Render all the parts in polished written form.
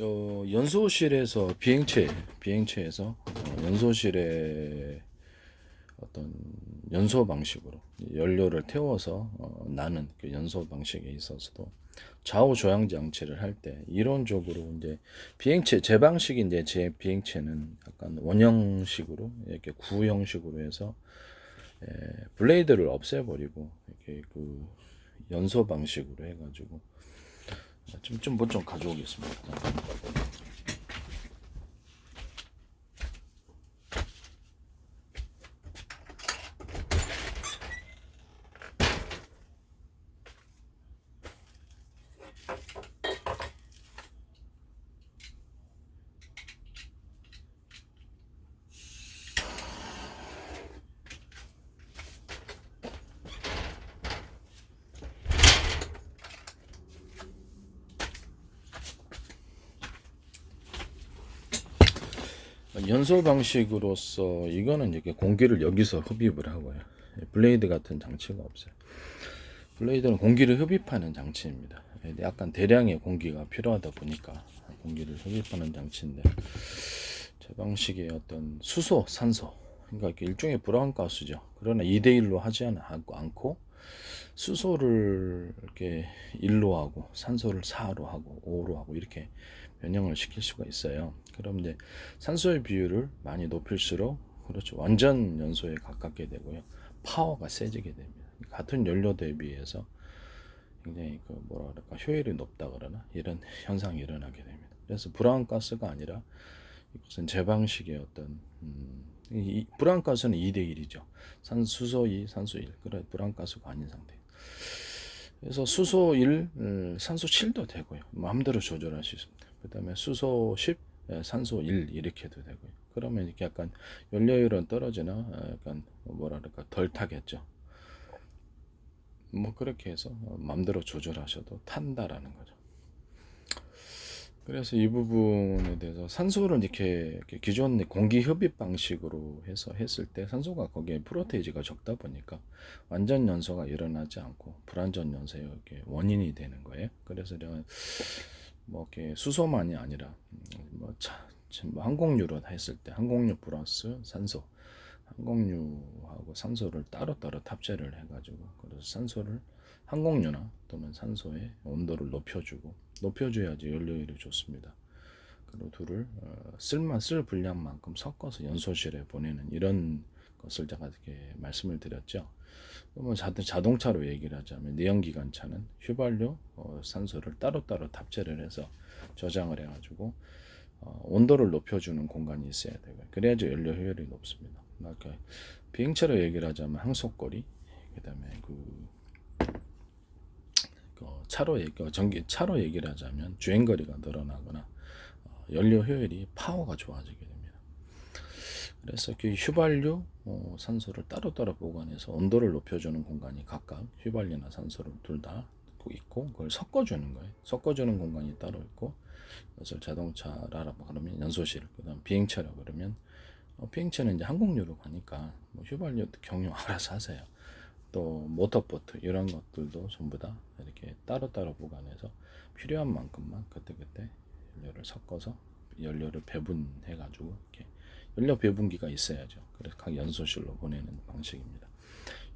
연소실에서 비행체에서 연소실에 어떤 연소 방식으로 연료를 태워서 나는 그 연소 방식에 있어서도 좌우 조향 장치를 할 때 이론적으로 이제 비행체 제 방식이 이제 제 비행체는 약간 원형식으로 이렇게 구형식으로 해서 블레이드를 없애버리고 이렇게 그 연소 방식으로 해가지고 좀 뭐 좀 가져오겠습니다. 연소 방식으로서 이거는 이렇게 공기를 여기서 흡입을 하고요. 블레이드 같은 장치가 없어요. 블레이드는 공기를 흡입하는 장치입니다. 약간 대량의 공기가 필요하다 보니까 공기를 흡입하는 장치인데 제 방식의 어떤 수소, 산소 그러니까 일종의 브라운가스죠. 그러나 2대1로 하지 않고 수소를 이렇게 1로 하고 산소를 4로 하고 5로 하고 이렇게 변형을 시킬 수가 있어요. 그럼 이제 산소의 비율을 많이 높일수록 그렇죠. 완전 연소에 가깝게 되고요. 파워가 세지게 됩니다. 같은 연료 대비해서 굉장히 그 뭐라 그럴까 효율이 높다 그러나 이런 현상이 일어나게 됩니다. 그래서 브라운 가스가 아니라 이것은 제 방식의 어떤 이 브라운 가스는 2대1이죠. 수소 2, 산소 1. 그래 브라운 가스가 아닌 상태. 그래서 수소 1, 산소 7도 되고요. 마음대로 조절할 수 있습니다. 그 다음에 수소 10, 산소 1 이렇게 해도 되고요. 그러면 이렇게 약간 연료율은 떨어지나 약간 뭐랄까 덜 타겠죠. 뭐 그렇게 해서 마음대로 조절하셔도 탄다라는 거죠. 그래서 이 부분에 대해서 산소를 이렇게 기존 공기 흡입 방식으로 해서 했을 때 산소가 거기에 프로테이지가 적다 보니까 완전 연소가 일어나지 않고 불완전 연소의 원인이 되는 거예요. 그래서 제가 뭐 이렇게 수소만이 아니라 뭐 항공유로 했을 때 항공유 플러스 산소, 항공유하고 산소를 따로따로 탑재를 해가지고 그래서 산소를 항공유나 또는 산소의 온도를 높여줘야지 연료율이 좋습니다. 그리고 둘을 쓸 분량만큼 섞어서 연소실에 보내는 이런 것을 제가 이렇게 말씀을 드렸죠. 뭐 자동차로 얘기를 하자면 내연기관차는 휘발유, 산소를 따로따로 탑재를 해서 저장을 해가지고 온도를 높여주는 공간이 있어야 되고 그래야지 연료 효율이 높습니다. 그러니까 비행차로 얘기를 하자면 항속거리, 그다음에 차로 얘기를 하자면 주행거리가 늘어나거나 연료 효율이 파워가 좋아지게 됩니다. 그래서 그 휘발유, 산소를 따로따로 보관해서 온도를 높여주는 공간이 각각 휘발유나 산소를 둘 다 있고 그걸 섞어주는 거예요. 섞어주는 공간이 따로 있고 그래서 자동차라고 그러면 연소실, 그다음 비행차라고 그러면 비행차는 이제 항공유로 가니까 뭐 휘발유 경유 알아서 하세요. 또 모터보트 이런 것들도 전부 다 이렇게 따로따로 보관해서 필요한 만큼만 그때그때 연료를 섞어서 연료를 배분해 가지고 이렇게 연료 배분기가 있어야죠. 그래서 각 연소실로 보내는 방식입니다.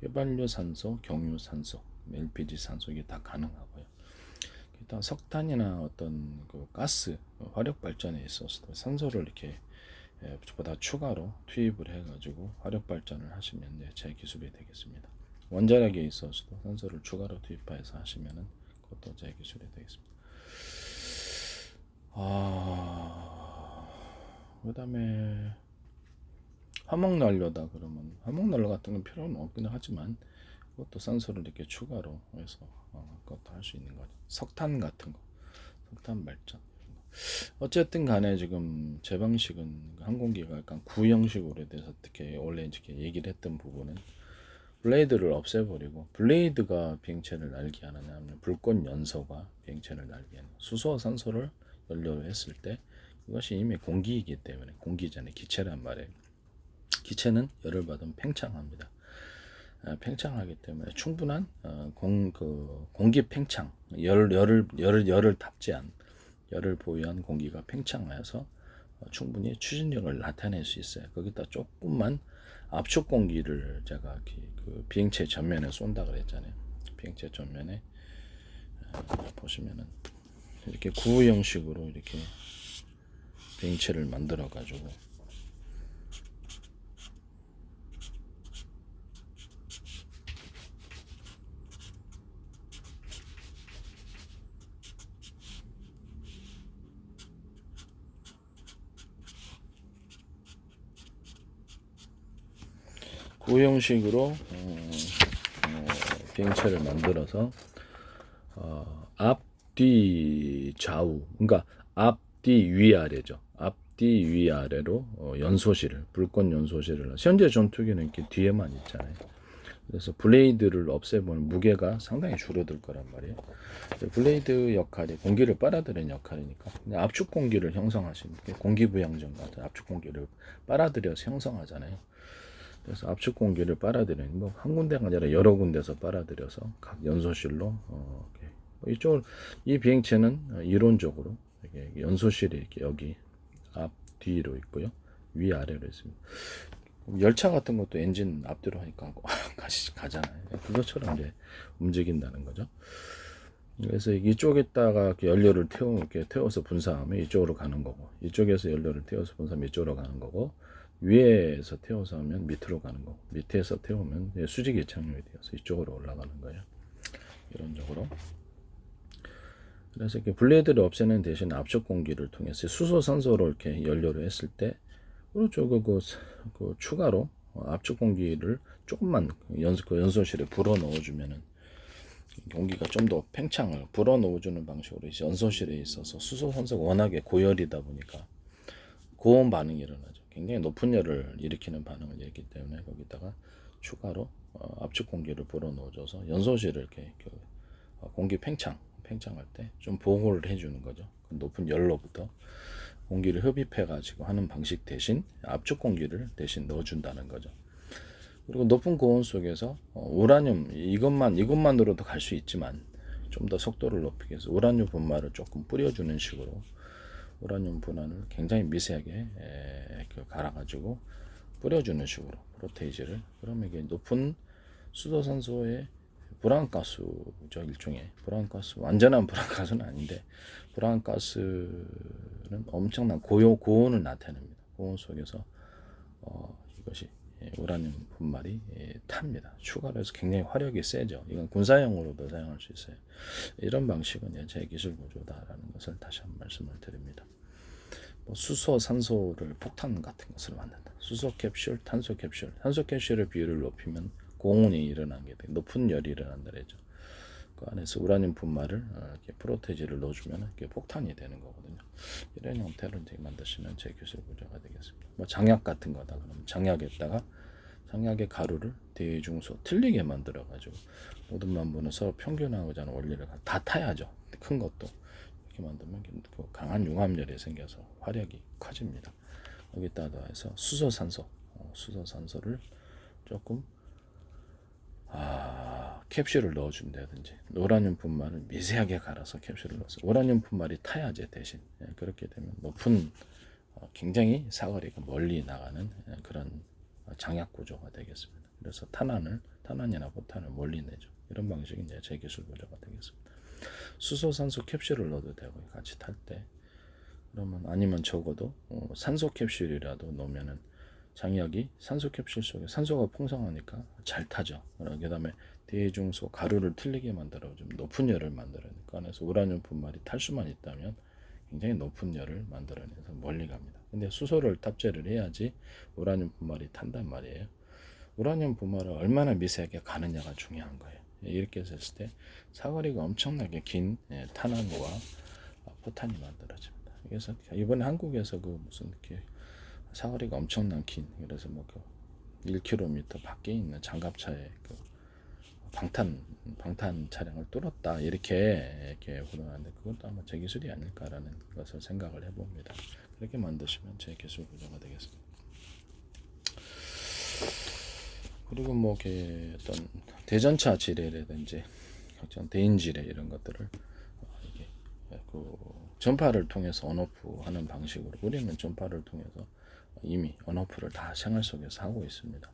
휘발유 산소, 경유 산소, LPG 산소 이게 다 가능하고요. 일단 석탄이나 어떤 그 가스 화력 발전에 있어서도 산소를 이렇게 보다 추가로 투입을 해가지고 화력 발전을 하시면 제 기술이 되겠습니다. 원자력에 있어서도 산소를 추가로 투입해서 하시면은 그것도 제 기술이 되겠습니다. 그다음에 화목난로다 그러면 화목난로 같은 건 필요는 없긴 하지만 그것도 산소를 이렇게 추가로 해서 그것도 할 수 있는 거죠. 석탄 같은 거, 석탄 발전. 어쨌든 간에 지금 제 방식은 항공기가 약간 구형식으로 돼서 어떻게 원래 이렇게 얘기를 했던 부분은 블레이드를 없애버리고 블레이드가 비행체를 날게 하느냐 하면 불꽃 연소가 비행체를 날게 하는 수소와 산소를 연료로 했을 때 이것이 이미 공기이기 때문에 공기잖아요. 기체란 말이에요. 기체는 열을 받으면 팽창합니다. 팽창하기 때문에 충분한 공기 팽창 열을 답지한 열을 보유한 공기가 팽창하여서 충분히 추진력을 나타낼 수 있어요. 거기다 조금만 압축 공기를 제가 그 비행체 전면에 쏜다 그랬잖아요. 비행체 전면에 보시면은 이렇게 구호 형식으로 이렇게 비행체를 만들어 가지고 구호 형식으로 비행체를 만들어서 앞뒤 좌우, 그러니까 앞뒤 위아래죠. 앞뒤 위아래로 연소실을, 불꽃 연소실을, 현재 전투기는 이렇게 뒤에만 있잖아요. 그래서 블레이드를 없애보면 무게가 상당히 줄어들 거란 말이에요. 블레이드 역할이 공기를 빨아들이는 역할이니까 압축 공기를 형성하시는 게 공기부양전 같은 압축 공기를 빨아들여서 형성하잖아요. 그래서 압축 공기를 빨아들이는 뭐한 군데가 아니라 여러 군데서 빨아들여서 각 연소실로 이쪽을 이 비행체는 이론적으로 이렇게 연소실이 이렇게 여기 앞 뒤로 있고요, 위 아래로 있습니다. 열차 같은 것도 엔진 앞뒤로 하니까 가잖아요. 그것처럼 이제 움직인다는 거죠. 그래서 이쪽에다가 연료를 태워서 분사하면 이쪽으로 가는 거고, 이쪽에서 연료를 태워서 분사하면 이쪽으로 가는 거고, 위에서 태워서 하면 밑으로 가는 거고, 밑에서 태우면 수직이 착륙이 되어서 이쪽으로 올라가는 거예요. 이론적으로. 그래서 이렇게 블레이드를 없애는 대신 압축 공기를 통해서 수소 산소로 이렇게 연료를 했을 때 그렇죠. 그 추가로 압축 공기를 조금만 연소실에 불어 넣어주면은 공기가 좀 더 팽창을 불어 넣어주는 방식으로 연소실에 있어서 수소 산소가 워낙에 고열이다 보니까 고온 반응이 일어나죠. 굉장히 높은 열을 일으키는 반응을 일으키기 때문에 거기다가 추가로 압축 공기를 불어 넣어줘서 연소실을 이렇게 공기 팽창할 때 좀 보호를 해주는 거죠. 그 높은 열로부터 공기를 흡입해 가지고 하는 방식 대신 압축 공기를 대신 넣어준다는 거죠. 그리고 높은 고온 속에서 우라늄 이것만으로도 갈 수 있지만 좀 더 속도를 높이기 위해서 우라늄 분말을 조금 뿌려주는 식으로 우라늄 분할을 굉장히 미세하게 갈아가지고 뿌려주는 식으로 프로테이지를, 그러면 이게 높은 수소산소의 불안가스죠. 일종의 불안가스, 완전한 불안가스는 아닌데 불안가스는 엄청난 고온을 나타냅니다. 고온 속에서 이것이 우라늄 분말이 탑니다. 추가로 해서 굉장히 화력이 세죠. 이건 군사용으로도 사용할 수 있어요. 이런 방식은 제 기술 구조다라는 것을 다시 한번 말씀을 드립니다. 수소, 산소를 폭탄 같은 것을 만든다. 수소 캡슐, 탄소 캡슐, 탄소 캡슐의 비율을 높이면 고온이 일어나게 돼, 높은 열이 일어난다 그랬죠. 그 안에서 우라늄 분말을 이렇게 프로테지를 넣어주면 이게 폭탄이 되는 거거든요. 이런 형태로 이제 만드시면 제 기술 구조가 되겠습니다. 뭐 장약 같은 거다 그러면 장약에다가 장약의 가루를 대중소 틀리게 만들어 가지고 모든 만분은 서로 평균하고자 하는 원리를 다 타야죠. 큰 것도 이렇게 만들면 강한 융합열이 생겨서 화력이 커집니다. 여기다 더해서 수소산소를 조금 캡슐을 넣어준다든지 우라늄 분말을 미세하게 갈아서 캡슐을 넣어서 우라늄 분말이 타야지 대신 그렇게 되면 높은 굉장히 사거리가 멀리 나가는 그런 장약 구조가 되겠습니다. 그래서 탄환이나 포탄을 멀리 내죠. 이런 방식이 이제 제 기술 구조가 되겠습니다. 수소산소 캡슐을 넣어도 되고 같이 탈 때, 그러면 아니면 적어도 산소 캡슐이라도 넣으면은 장약이 산소 캡슐 속에 산소가 풍성하니까 잘 타죠. 그 다음에 대중소 가루를 틀리게 만들어 좀 높은 열을 만들어내니까 안에서 우라늄 분말이 탈 수만 있다면 굉장히 높은 열을 만들어내서 멀리 갑니다. 근데 수소를 탑재를 해야지 우라늄 분말이 탄단 말이에요. 우라늄 분말을 얼마나 미세하게 가느냐가 중요한 거예요. 이렇게 했을 때 사거리가 엄청나게 긴 탄환과 포탄이 만들어집니다. 그래서 이번에 한국에서 그 무슨 이렇게 사거리가 엄청난 긴, 그래서 뭐 그 1km 밖에 있는 장갑차에 그 방탄 차량을 뚫었다 이렇게 보도하는데 그것도 아마 제 기술이 아닐까라는 것을 생각을 해봅니다. 그렇게 만드시면 제 기술 구조가 되겠습니다. 그리고 뭐 어떤 대전차 지뢰라든지 대인 지뢰 이런 것들을 이게 전파를 통해서 언오프 하는 방식으로 우리는 전파를 통해서 이미 언오프를 다 생활 속에서 하고 있습니다.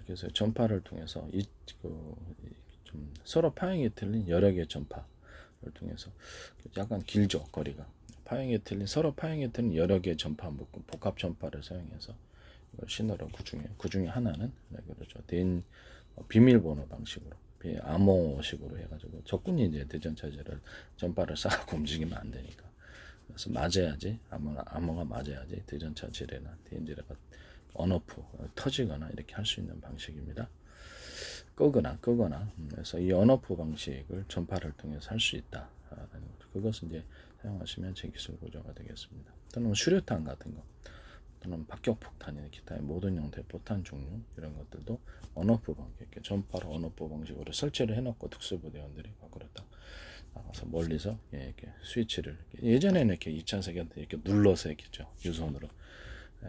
그래서 전파를 통해서 좀 서로 파형이 틀린 여러 개의 전파를 통해서 약간 길죠, 거리가. 서로 파형이 틀린 여러 개의 전파 묶음, 복합 전파를 사용해서 이걸 신호를 그 중에 하나는 그렇죠. 비밀번호 방식으로 암호식으로 해가지고 적군이 이제 대전차지를 전파를 쌓고 움직이면 안 되니까. 그래서 맞아야지 암호가 맞아야지 대전차 지뢰나 대인지뢰가 언오프 터지거나 이렇게 할 수 있는 방식입니다. 끄거나 그래서 이 언오프 방식을 전파를 통해서 할 수 있다. 그것은 이제 사용하시면 제 기술 구조가 되겠습니다. 또는 수류탄 같은 거, 또는 박격폭탄이나 기타의 모든 형태의 포탄 종류 이런 것들도 언오프 방식, 전파로 언오프 방식으로 설치를 해놓고 특수부대원들이 그렇다 나가서 멀리서 이렇게 스위치를 예전에는 이렇게 2차 세계대 이렇게 눌러서 했겠죠, 유선으로.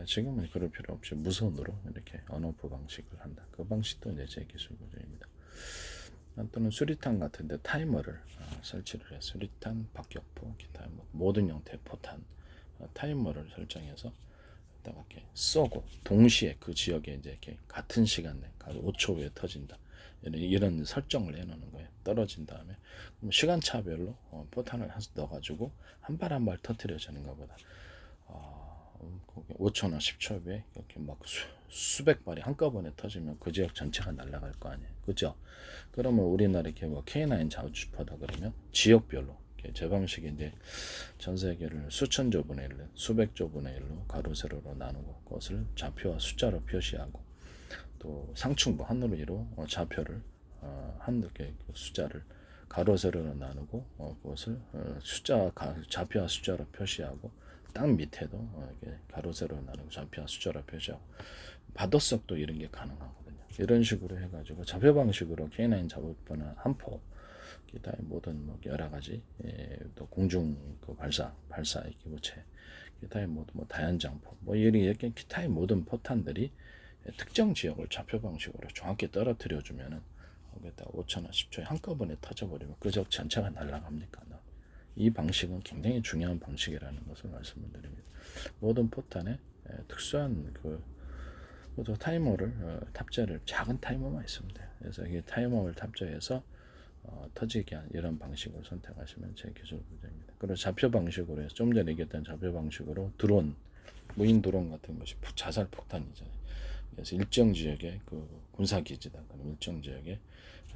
지금은 그럴 필요 없이 무선으로 이렇게 언오프 방식을 한다. 그 방식도 이제 제 기술 구조입니다. 또는 수리탄 같은데 타이머를 설치를 해서 수리탄, 박격포, 기타 모든 형태의 포탄 타이머를 설정해서 이렇게 쏘고 동시에 그 지역에 이제 이렇게 같은 시간 내 5초 후에 터진다. 이런 설정을 해놓는 거예요. 떨어진 다음에 시간차별로 포탄을 넣어가지고 한 발 한 발 터뜨려주는 것보다 5초나 10초에 이렇게 막 수백 발이 한꺼번에 터지면 그 지역 전체가 날아갈 거 아니에요, 그죠? 그러면 우리나라 이렇게 뭐 K9 자주포다 그러면 지역별로 제 방식이 이제 전 세계를 수천 조분의 1, 수백 조분의 1로 가로 세로로 나누고 그것을 좌표와 숫자로 표시하고 또 상층부 하늘 위로 좌표를 한개 숫자를 가로 세로로 나누고 그것을 좌표와 숫자로 표시하고 땅 밑에도 이렇게 가로 세로 나누고 좌표와 숫자로 표시하고 바도석도 이런 게 가능하거든요. 이런 식으로 해가지고 좌표 방식으로 K9 자주포나 한포 기타의 모든 여러 가지 또 공중 발사 기부체 기타의 모든 다연장포 이렇게 기타의 모든 포탄들이 특정 지역을 좌표 방식으로 정확히 떨어뜨려 주면은 거기다 5초나 10초에 한꺼번에 터져버리면 그 지역 전체가 날아갑니까? 이 방식은 굉장히 중요한 방식이라는 것을 말씀을 드립니다. 모든 포탄에 특수한 타이머를 탑재를 작은 타이머만 있으면 돼요. 그래서 이 타이머를 탑재해서 터지게 한 이런 방식을 선택하시면 제 기술 구조입니다. 그리고 좌표 방식으로 해서 좀 전에 얘기했던 좌표 방식으로 드론, 무인 드론 같은 것이 자살 폭탄이잖아요. 그래서 일정 지역에 군사 기지다 그러면 일정 지역에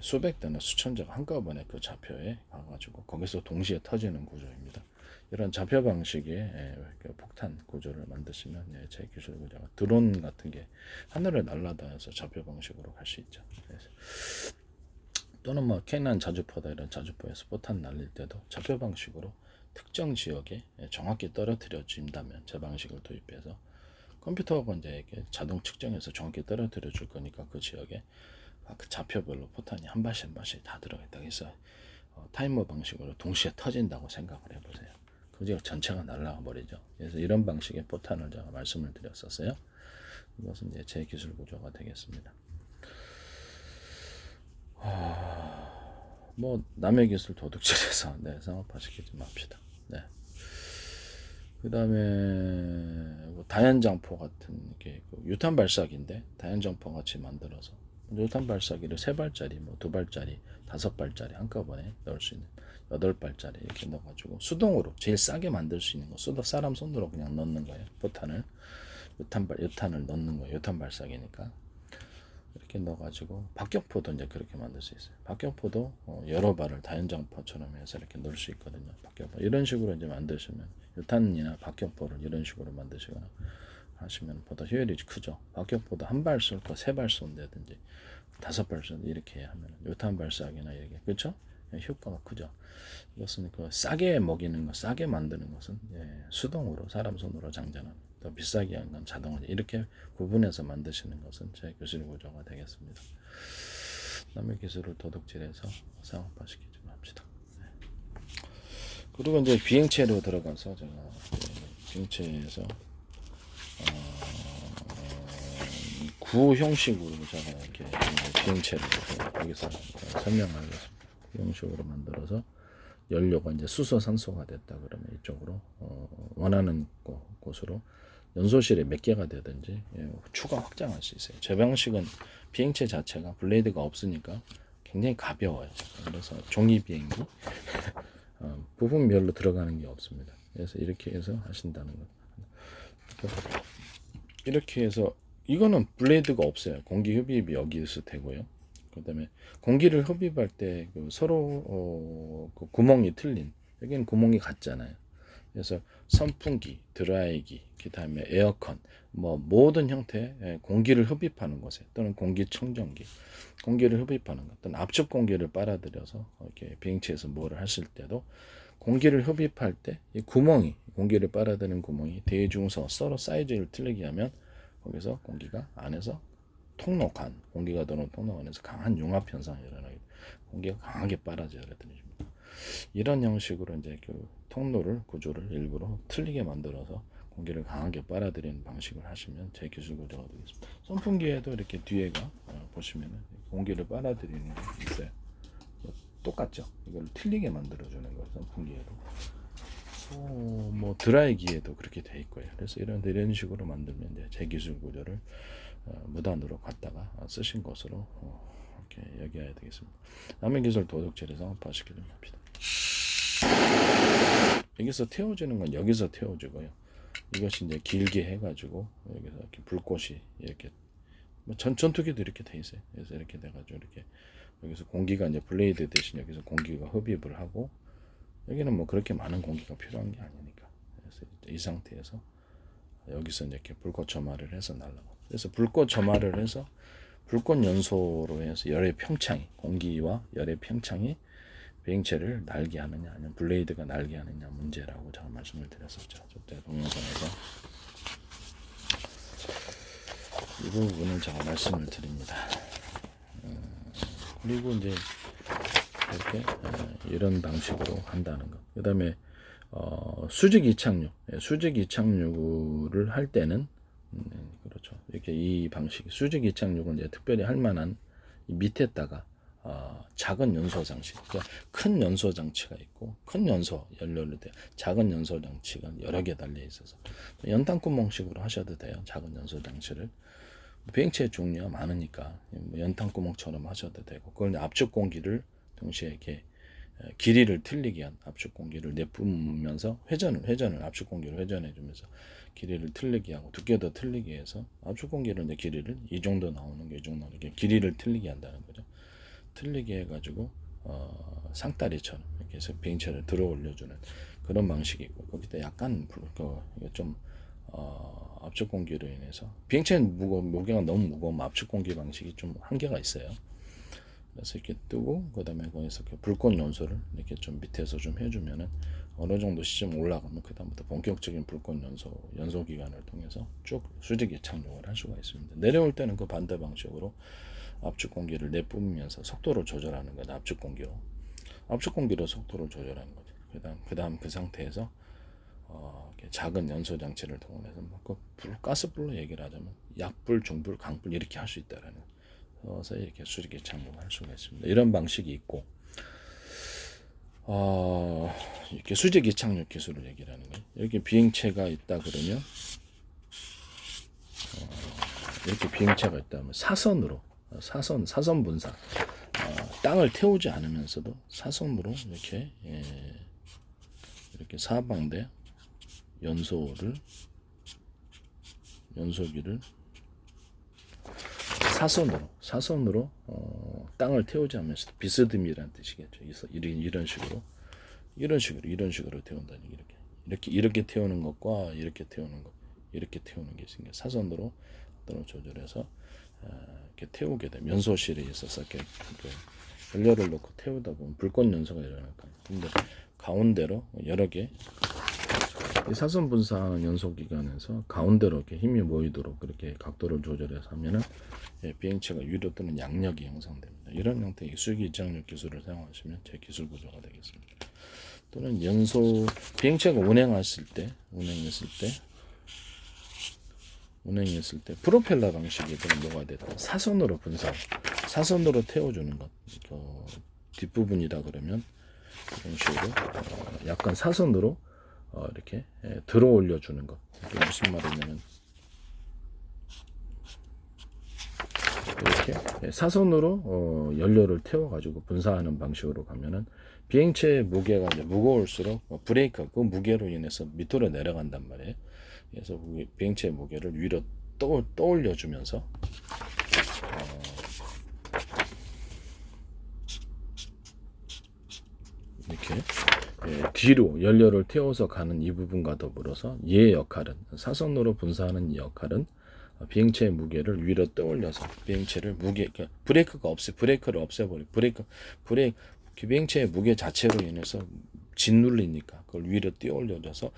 수백 대나 수천 대가 한꺼번에 그 좌표에 가가지고 거기서 동시에 터지는 구조입니다. 이런 좌표 방식의 폭탄 구조를 만드시면 제 기술 구조가 드론 같은 게 하늘을 날아다녀서 좌표 방식으로 갈 수 있죠. 그래서 또는 K9 자주포다 이런 자주포에서 포탄 날릴 때도 좌표 방식으로 특정 지역에 정확히 떨어뜨려 준다면 제 방식을 도입해서 컴퓨터가 이제 자동 측정해서 정확히 떨어뜨려 줄 거니까 그 지역에 그 좌표별로 포탄이 한 발씩 다 들어가 있다. 그래서 타이머 방식으로 동시에 터진다고 생각을 해보세요. 그 지역 전체가 날아가 버리죠. 그래서 이런 방식의 포탄을 제가 말씀을 드렸었어요. 이것은 이제 제 기술 구조가 되겠습니다. 남의 기술 도둑질해서 상업화시키지 맙시다. 네. 그 다음에 다연장포 같은 게 유탄 발사기인데 다연장포 같이 만들어서 유탄 발사기를 3발짜리, 2발짜리, 5발짜리 한꺼번에 넣을 수 있는 8발짜리 이렇게 넣어가지고 수동으로 제일 싸게 만들 수 있는 거 사람 손으로 그냥 넣는 거예요. 포탄을 유탄을 넣는 거예요. 유탄 발사기니까 이렇게 넣어가지고 박격포도 이제 그렇게 만들 수 있어요. 박격포도 여러 발을 다연장포처럼 해서 이렇게 넣을 수 있거든요. 박격포 이런 식으로 이제 만드시면 유탄이나 박격포를 이런 식으로 만드시거나 하시면 보다 효율이 크죠. 박격포도 한 발 쏠 거 3발 쏜다든지 5발 쏜다 이렇게 하면 유탄 발사기나 이렇게 그렇죠? 효과가 크죠. 이것은 싸게 먹이는 거, 싸게 만드는 것은 수동으로 사람 손으로 장전하는 더 비싸게 하는 건 자동으로 이렇게 구분해서 만드시는 것은 제 기술 구조가 되겠습니다. 남의 기술을 도둑질해서 상업화시키지 맙시다. 네. 그리고 이제 비행체로 들어가서 제가 비행체에서 구 형식으로 제가 이렇게 비행체를 여기서 설명하겠습니다. 구 형식으로 만들어서 연료가 이제 수소 산소가 됐다 그러면 이쪽으로 원하는 곳으로 연소실에 몇 개가 되든지 추가 확장할 수 있어요. 제 방식은 비행체 자체가 블레이드가 없으니까 굉장히 가벼워요. 그래서 종이 비행기 부품별로 들어가는 게 없습니다. 그래서 이렇게 해서 하신다는 거. 이렇게 해서 이거는 블레이드가 없어요. 공기 흡입이 여기서 되고요. 그다음에 공기를 흡입할 때 서로 그 구멍이 틀린, 여기는 구멍이 같잖아요. 그래서 선풍기, 드라이기, 그다음에 에어컨, 뭐 모든 형태의 공기를 흡입하는 곳에 또는 공기청정기, 공기를 흡입하는 것, 또는 압축 공기를 빨아들여서 이렇게 비행체에서 뭐를 하실 때도 공기를 흡입할 때 이 구멍이, 공기를 빨아들이는 구멍이 대중서 서로 사이즈를 틀리게 하면 거기서 공기가 안에서 통로관, 공기가 들어오는 통로관에서 강한 융합 현상이 일어나게, 공기가 강하게 빨아들여야 됩니다. 이런 형식으로 이제 그 통로를, 구조를 일부러 틀리게 만들어서 공기를 강하게 빨아들이는 방식을 하시면 제 기술 구조가 되겠습니다. 선풍기에도 이렇게 뒤에가 보시면은 공기를 빨아들이는 게 있어요. 똑같죠. 이걸 틀리게 만들어주는 거예요. 선풍기에도. 뭐 드라이기에도 그렇게 돼 있고요. 그래서 이런 식으로 만들면 이제 제 기술 구조를 무단으로 갖다가 쓰신 것으로 이렇게 여겨야 되겠습니다. 남의 기술 도둑질을 성업화시키려면 합니다. 여기서 태워지는 건 여기서 태워지고요. 이것이 이제 길게 해가지고 여기서 이렇게 불꽃이 이렇게 전투기도 이렇게 돼 있어요. 그래서 이렇게 돼가지고 이렇게 여기서 공기가 이제 블레이드 대신 여기서 공기가 흡입을 하고, 여기는 뭐 그렇게 많은 공기가 필요한 게 아니니까. 그래서 이 상태에서 여기서 이렇게 불꽃 점화를 해서 날라가. 그래서 불꽃 점화를 해서 불꽃 연소로 해서 열의 평창이, 공기와 열의 평창이 비행체를 날게 하느냐 아니면 블레이드가 날게 하느냐 문제라고 제가 말씀을 드렸었죠. 저때 동영상에서 이 부분을 제가 말씀을 드립니다. 그리고 이제 이렇게 이런 방식으로 한다는 것. 그 다음에 수직 이착륙, 수직 이착륙을 할 때는 그렇죠. 이렇게 이 방식, 수직 이착륙은 이제 특별히 할 만한 밑에다가 작은 연소 장치, 그러니까 큰 연소 장치가 있고 큰 연소 연료를 대 작은 연소 장치가 여러 개 달려 있어서 연탄구멍식으로 하셔도 돼요. 작은 연소 장치를 비행체 종류가 많으니까 연탄구멍처럼 하셔도 되고, 그걸 압축 공기를 동시에 이렇게 길이를 틀리게 한 압축 공기를 내뿜으면서 회전을 압축 공기를 회전해 주면서 길이를 틀리게 하고 두께도 틀리게 해서 압축 공기를 이제 길이를 이 정도 나오는 게 이 정도 이렇게 길이를 틀리게 한다는 거죠. 틀리게 해가지고 상다리처럼 이렇게 해서 비행체를 들어 올려주는 그런 방식이 있고, 거기다 약간 좀 압축 공기로 인해서 비행체는 무게가 너무 무거우면 압축 공기 방식이 좀 한계가 있어요. 그래서 이렇게 뜨고 그다음에 거기서 불꽃 연소를 이렇게 좀 밑에서 좀 해주면은 어느 정도 시점 올라가면 그다음부터 본격적인 불꽃 연소 기간을 통해서 쭉 수직 이착륙을 할 수가 있습니다. 내려올 때는 그 반대 방식으로 압축 공기를 내뿜으면서 속도를 조절하는 거죠. 압축 공기로 속도를 조절하는 거죠. 그다음 그 상태에서 작은 연소 장치를 동원해서 가스불로 얘기를 하자면 약불, 중불, 강불 이렇게 할 수 있다라는, 그래서 이렇게 수직 이착륙을 할 수가 있습니다. 이런 방식이 있고, 이렇게 수직 이착륙 기술을 얘기를 하는 거예요. 이렇게 비행체가 있다 그러면 이렇게 비행체가 있다면 사선 분사, 땅을 태우지 않으면서도 사선으로 이렇게 사방대 연소기를 사선으로 땅을 태우지 않으면서 비스듬이라는 뜻이겠죠. 이런 식으로 태운다는 게 이렇게 태우는 것과 이렇게 태우는 게 있으니까 사선으로 어떤 조절해서 이렇게 태우게 되면 연소실에 있어서 이렇게 연료를 넣고 태우다 보면 불꽃 연소가 일어날 거예요. 근데 가운데로 여러 개 이 사선 분사하는 연소 기관에서 가운데로 이렇게 힘이 모이도록 그렇게 각도를 조절해서 하면은 비행체가 위로 뜨는 양력이 형성됩니다. 이런 형태의 수직 이착륙 기술을 사용하시면 제 기술 구조가 되겠습니다. 또는 비행체가 운행했을 때 프로펠러 방식이 뭐가 됐다. 사선으로 태워주는 것. 뒷부분이다 그러면 이런 식으로 약간 사선으로 이렇게 들어 올려 주는 것. 이게 무슨 말이냐면 이렇게 사선으로 연료를 태워 가지고 분사하는 방식으로 가면은 비행체의 무게가 이제 무거울수록 브레이크 그 무게로 인해서 밑으로 내려간단 말이에요. 그래서 비행체의 무게를 위로 떠올려 주면서 이렇게 뒤로 연료를 태워서 가는 이 부분과 더불어서 얘의 역할은 사선으로 분사하는 이 역할은 비행체의 무게를 위로 떠올려서 비행체를 브레이크를 없애버려 브레이크 비행체의 무게 자체로 인해서 짓눌리니까 그걸 위로 띄어올려줘서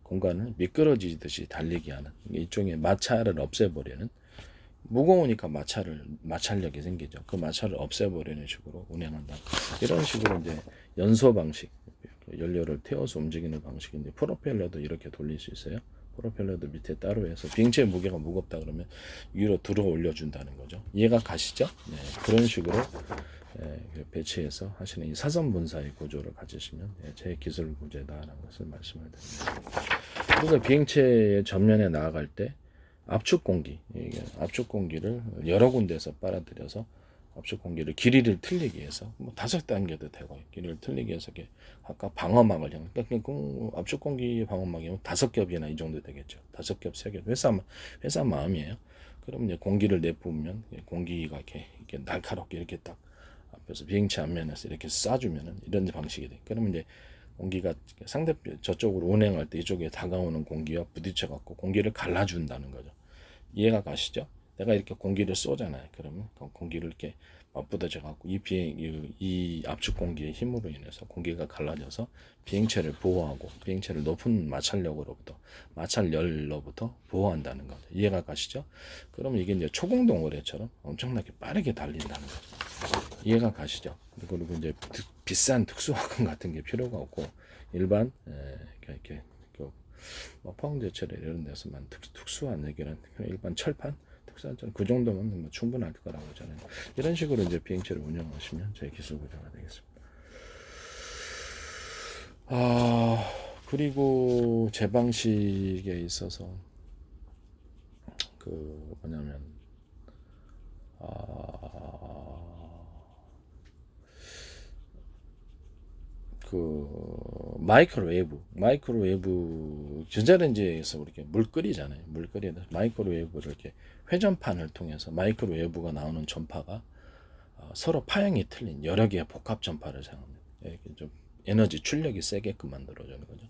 공간을 미끄러지듯이 달리게 하는 일종의 마찰을 없애버리는 무거우니까 마찰력이 생기죠. 그 마찰을 없애버리는 식으로 운행한다. 이런 식으로 이제 연소 방식, 연료를 태워서 움직이는 방식인데 프로펠러도 이렇게 돌릴 수 있어요. 프로펠러도 밑에 따로 해서 비행체의 무게가 무겁다 그러면 위로 들어 올려준다는 거죠. 이해가 가시죠? 네, 그런 식으로 배치해서 하시는 이 사선 분사의 구조를 가지시면 제 기술 구조다라는 것을 말씀을 드립니다. 그리고 비행체의 전면에 나아갈 때 압축 공기를 여러 군데에서 빨아들여서 압축 공기를 길이를 틀리게 해서 뭐 5단계도 되고 길이를 틀리게 해서 이렇게 아까 방어막을 그러니까 압축 공기 방어막이면 5겹이나 이 정도 되겠죠. 5겹, 3겹. 회사 마음이에요. 그럼 이제 공기를 내뿜으면 공기가 이렇게 날카롭게 이렇게 딱 앞에서 비행체 앞면에서 이렇게 쏴주면은 이런 방식이 돼. 그러면 이제 공기가 저쪽으로 운행할 때 이쪽에 다가오는 공기와 부딪혀 갖고 공기를 갈라준다는 거죠. 이해가 가시죠? 내가 이렇게 공기를 쏘잖아요. 그러면 공기를 이렇게 맞부딪혀 갖고 이 압축 공기의 힘으로 인해서 공기가 갈라져서 비행체를 보호하고 비행체를 높은 마찰열로부터 보호한다는 거죠. 이해가 가시죠? 그러면 이게 이제 초공동 어뢰처럼 엄청나게 빠르게 달린다는 거죠. 이해가 가시죠? 그리고 이제 비싼 특수화금 같은 게 필요가 없고 일반 이렇게 뭐 포항제철 이런 데서만 특수한 얘기는 일반 철판 특수한 그 정도면 뭐 충분할 거라고 저는 이런 식으로 이제 비행체를 운영하시면 제 기술 구조가 되겠습니다. 그리고 제 방식에 있어서 그 뭐냐면 그 마이크로웨이브 전자레인지에서 이렇게 물 끓이잖아요. 물 끓이다 마이크로웨이브를 이렇게 회전판을 통해서 마이크로웨이브가 나오는 전파가 서로 파형이 틀린 여러 개의 복합 전파를 사용합니다. 이렇게 좀 에너지 출력이 세게끔 만들어주는 거죠.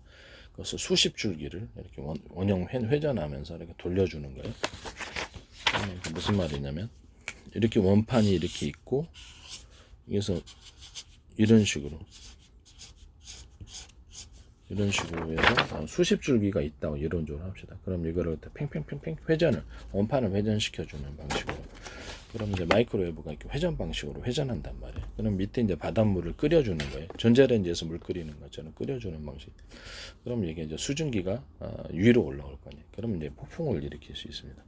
그래서 수십 줄기를 이렇게 원형 회전하면서 이렇게 돌려주는 거예요. 무슨 말이냐면 이렇게 원판이 이렇게 있고 그래서 이런 식으로 해서 수십 줄기가 있다고 이론적으로 합시다. 그럼 이거를 팽팽팽팽 원판을 회전시켜주는 방식으로. 그럼 이제 마이크로웨이브가 이렇게 회전 방식으로 회전한단 말이에요. 그럼 밑에 이제 바닷물을 끓여주는 거예요. 전자레인지에서 물 끓이는 것처럼 끓여주는 방식. 그럼 이게 이제 수증기가 위로 올라올 거니. 그럼 이제 폭풍을 일으킬 수 있습니다.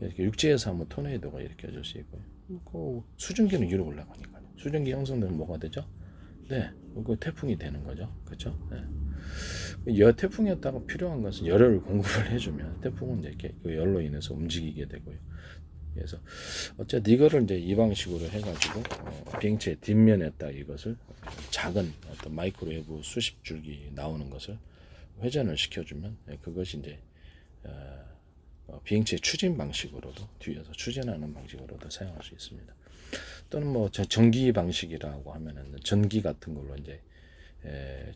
이렇게 육지에서 하면 토네이도가 일으켜질 수 있고요. 그 수증기는 위로 올라가니까요. 수증기 형성되면 뭐가 되죠? 네, 그 태풍이 되는 거죠. 그렇죠? 네. 태풍이었다가 필요한 것은 열을 공급을 해주면 태풍은 이렇게 그 열로 인해서 움직이게 되고요. 그래서 어쨌든 이거를 이제 이 방식으로 해가지고 비행체 뒷면에 딱 이것을 작은 어떤 마이크로웨이브 수십 줄기 나오는 것을 회전을 시켜주면 그것이 이제 비행체 추진 방식으로도 뒤에서 추진하는 방식으로도 사용할 수 있습니다. 또는 뭐 전기 방식이라고 하면은 전기 같은 걸로 이제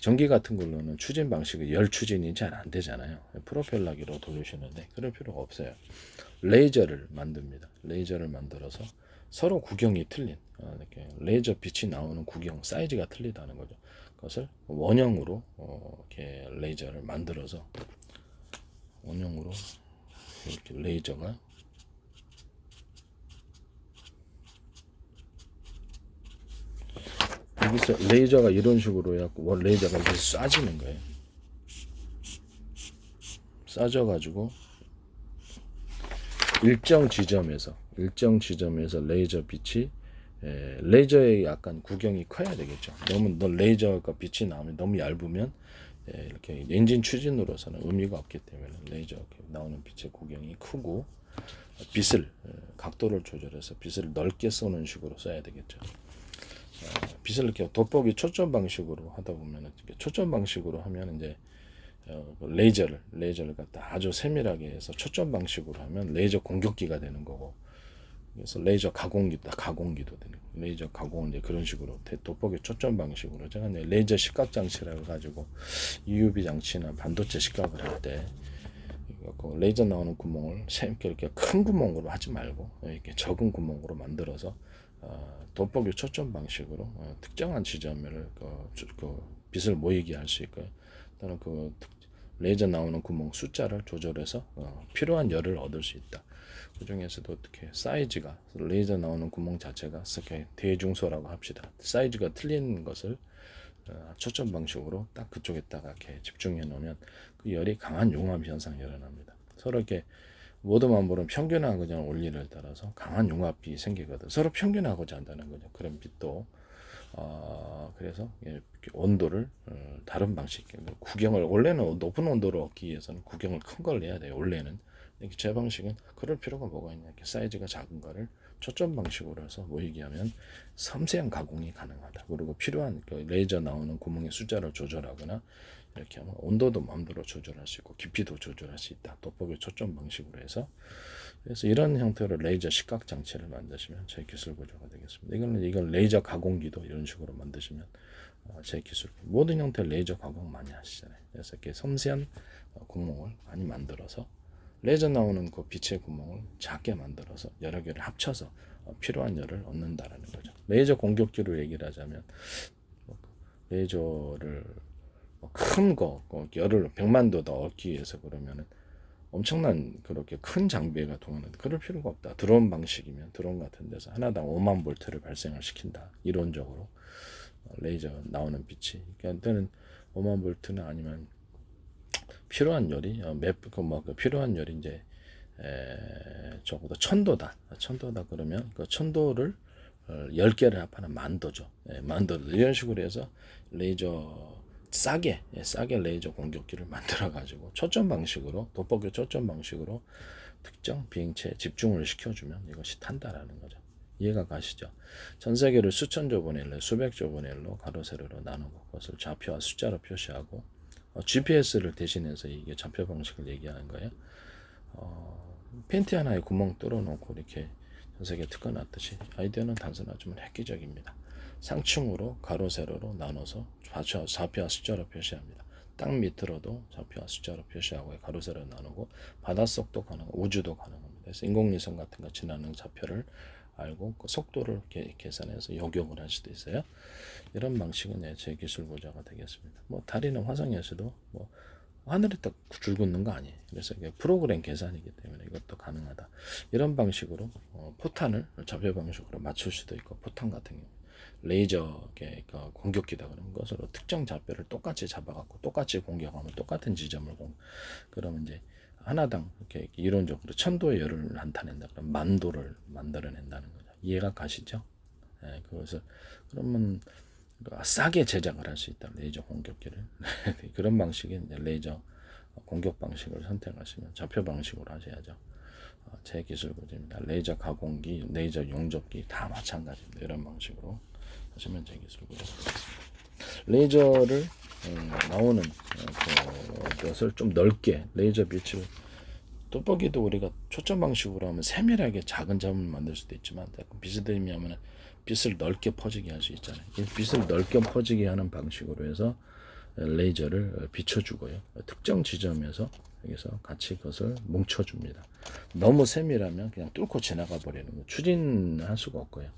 전기 같은 걸로는 추진 방식이 열 추진이 잘 안 되잖아요. 프로펠러기로 돌리시는데 그럴 필요가 없어요. 레이저를 만듭니다. 레이저를 만들어서 서로 구경이 틀린 이렇게 레이저 빛이 나오는 구경 사이즈가 틀리다는 거죠. 그것을 원형으로 이렇게 레이저를 만들어서 원형으로 이렇게 레이저가 여기서 레이저가 이런 식으로 해갖고 레이저가 이렇게 쏴지는 거예요. 쏴져가지고 일정 지점에서 레이저 빛이 레이저의 약간 구경이 커야 되겠죠. 너무 레이저가 빛이 나오면 너무 얇으면 이렇게 엔진 추진으로서는 의미가 없기 때문에 레이저 나오는 빛의 구경이 크고 빛을 각도를 조절해서 빛을 넓게 쏘는 식으로 써야 되겠죠. 빛을 이렇게 돋보기 초점 방식으로 하다 보면 초점 방식으로 하면 이제 레이저를 갖다 아주 세밀하게 해서 초점 방식으로 하면 레이저 공격기가 되는 거고, 그래서 레이저 가공기도 되는 거예요. 레이저 가공은 이제 그런 식으로 돋보기 초점 방식으로 제가 이제 레이저 시각 장치라고 가지고 EUV 장치나 반도체 시각을 할 때 레이저 나오는 구멍을 이렇게 큰 구멍으로 하지 말고 이렇게 적은 구멍으로 만들어서 돋보기 초점 방식으로 특정한 지점을 그 빛을 모이게 할 수 있고요. 또는 그 레이저 나오는 구멍 숫자를 조절해서 필요한 열을 얻을 수 있다. 그 중에서도 어떻게 사이즈가 레이저 나오는 구멍 자체가 대중소라고 합시다. 사이즈가 틀린 것을 초점 방식으로 딱 그쪽에다가 이렇게 집중해 놓으면 그 열이 강한 융합 현상이 일어납니다. 서로 이렇게 모두만 평균하고자 하는 원리를 따라서 강한 융합이 생기거든. 서로 평균하고자 한다는 거죠. 그런 빛도 그래서 온도를 다른 방식 구경을 원래는 높은 온도로 얻기 위해서는 구경을 큰 걸 내야 돼요. 원래는 제 방식은 그럴 필요가 뭐가 있냐. 사이즈가 작은 거를 초점 방식으로 해서 모이게 하면 섬세한 가공이 가능하다. 그리고 필요한 레이저 나오는 구멍의 숫자를 조절하거나 이렇게 하면 온도도 마음대로 조절할 수 있고 깊이도 조절할 수 있다. 돋보기 초점 방식으로 해서 그래서 이런 형태로 레이저 시각 장치를 만드시면 제 기술 구조가 되겠습니다. 이건 레이저 가공기도 이런 식으로 만드시면 제 기술 모든 형태 레이저 가공 많이 하시잖아요. 그래서 이렇게 섬세한 구멍을 많이 만들어서 레이저 나오는 그 빛의 구멍을 작게 만들어서 여러 개를 합쳐서 필요한 열을 얻는다라는 거죠. 레이저 공격기로 얘기를 하자면 레이저를 큰 열을 100만 도 더 얻기 위해서 그러면은 엄청난 그렇게 큰 장비가 동원하는데 그럴 필요가 없다. 드론 방식이면 드론 같은 데서 하나당 5만 볼트를 발생을 시킨다. 이론적으로 레이저 나오는 빛이 그러니까는 5만 볼트는 아니면 필요한 열이 필요한 열이 이제 적어도 1000도다 그러면 그 1000도를 10개를 합하는 만도죠. 만도 이런 식으로 해서 레이저 싸게 레이저 공격기를 만들어 가지고 초점 방식으로 돋보기 초점 방식으로 특정 비행체에 집중을 시켜주면 이것이 탄다라는 거죠. 이해가 가시죠? 전 세계를 수천 조 분의 1, 수백 조 분의 1로 가로 세로로 나누고 그것을 좌표와 숫자로 표시하고 GPS를 대신해서 이게 좌표 방식을 얘기하는 거예요. 팬티 하나에 구멍 뚫어놓고 이렇게 전 세계 특허 놨듯이 아이디어는 단순하지만 획기적입니다. 상층으로 가로 세로로 나눠서 좌표와 숫자로 표시합니다. 땅 밑으로도 좌표와 숫자로 표시하고 가로 세로 나누고 바닷속도 가능하고 우주도 가능합니다. 그래서 인공위성 같은 거 지나는 좌표를 알고 그 속도를 계산해서 요격을 할 수도 있어요. 이런 방식은 제 기술 보좌가 되겠습니다. 달이나 화성에서도 하늘에 딱 줄 긋는 거 아니에요. 그래서 이게 프로그램 계산이기 때문에 이것도 가능하다. 이런 방식으로 포탄을 좌표 방식으로 맞출 수도 있고 포탄 같은 경우 레이저 공격기다 그러면 것으로 특정 좌표를 똑같이 잡아갖고 똑같이 공격하면 똑같은 지점을 그러면 이제 하나당 이렇게 이론적으로 1000도의 열을 나타낸다. 그럼 만도를 만들어낸다는 거죠. 이해가 가시죠? 그것을 그러면 싸게 제작을 할 수 있다. 레이저 공격기를 그런 방식의 레이저 공격 방식을 선택하시면 좌표 방식으로 하셔야죠. 제 기술 구조입니다. 레이저 가공기, 레이저 용접기 다 마찬가지입니다. 이런 방식으로 하시면 제 기술 구조가 되겠습니다. 레이저를 나오는 것을 좀 넓게 레이저 빛을 돋보기도 우리가 초점 방식으로 하면 세밀하게 작은 점을 만들 수도 있지만 빛을 하면 빛을 넓게 퍼지게 할 수 있잖아요. 빛을 넓게 퍼지게 하는 방식으로 해서 레이저를 비춰주고요. 특정 지점에서 여기서 같이 그것을 뭉쳐줍니다. 너무 세밀하면 그냥 뚫고 지나가 버리는 거 추진할 수가 없고요.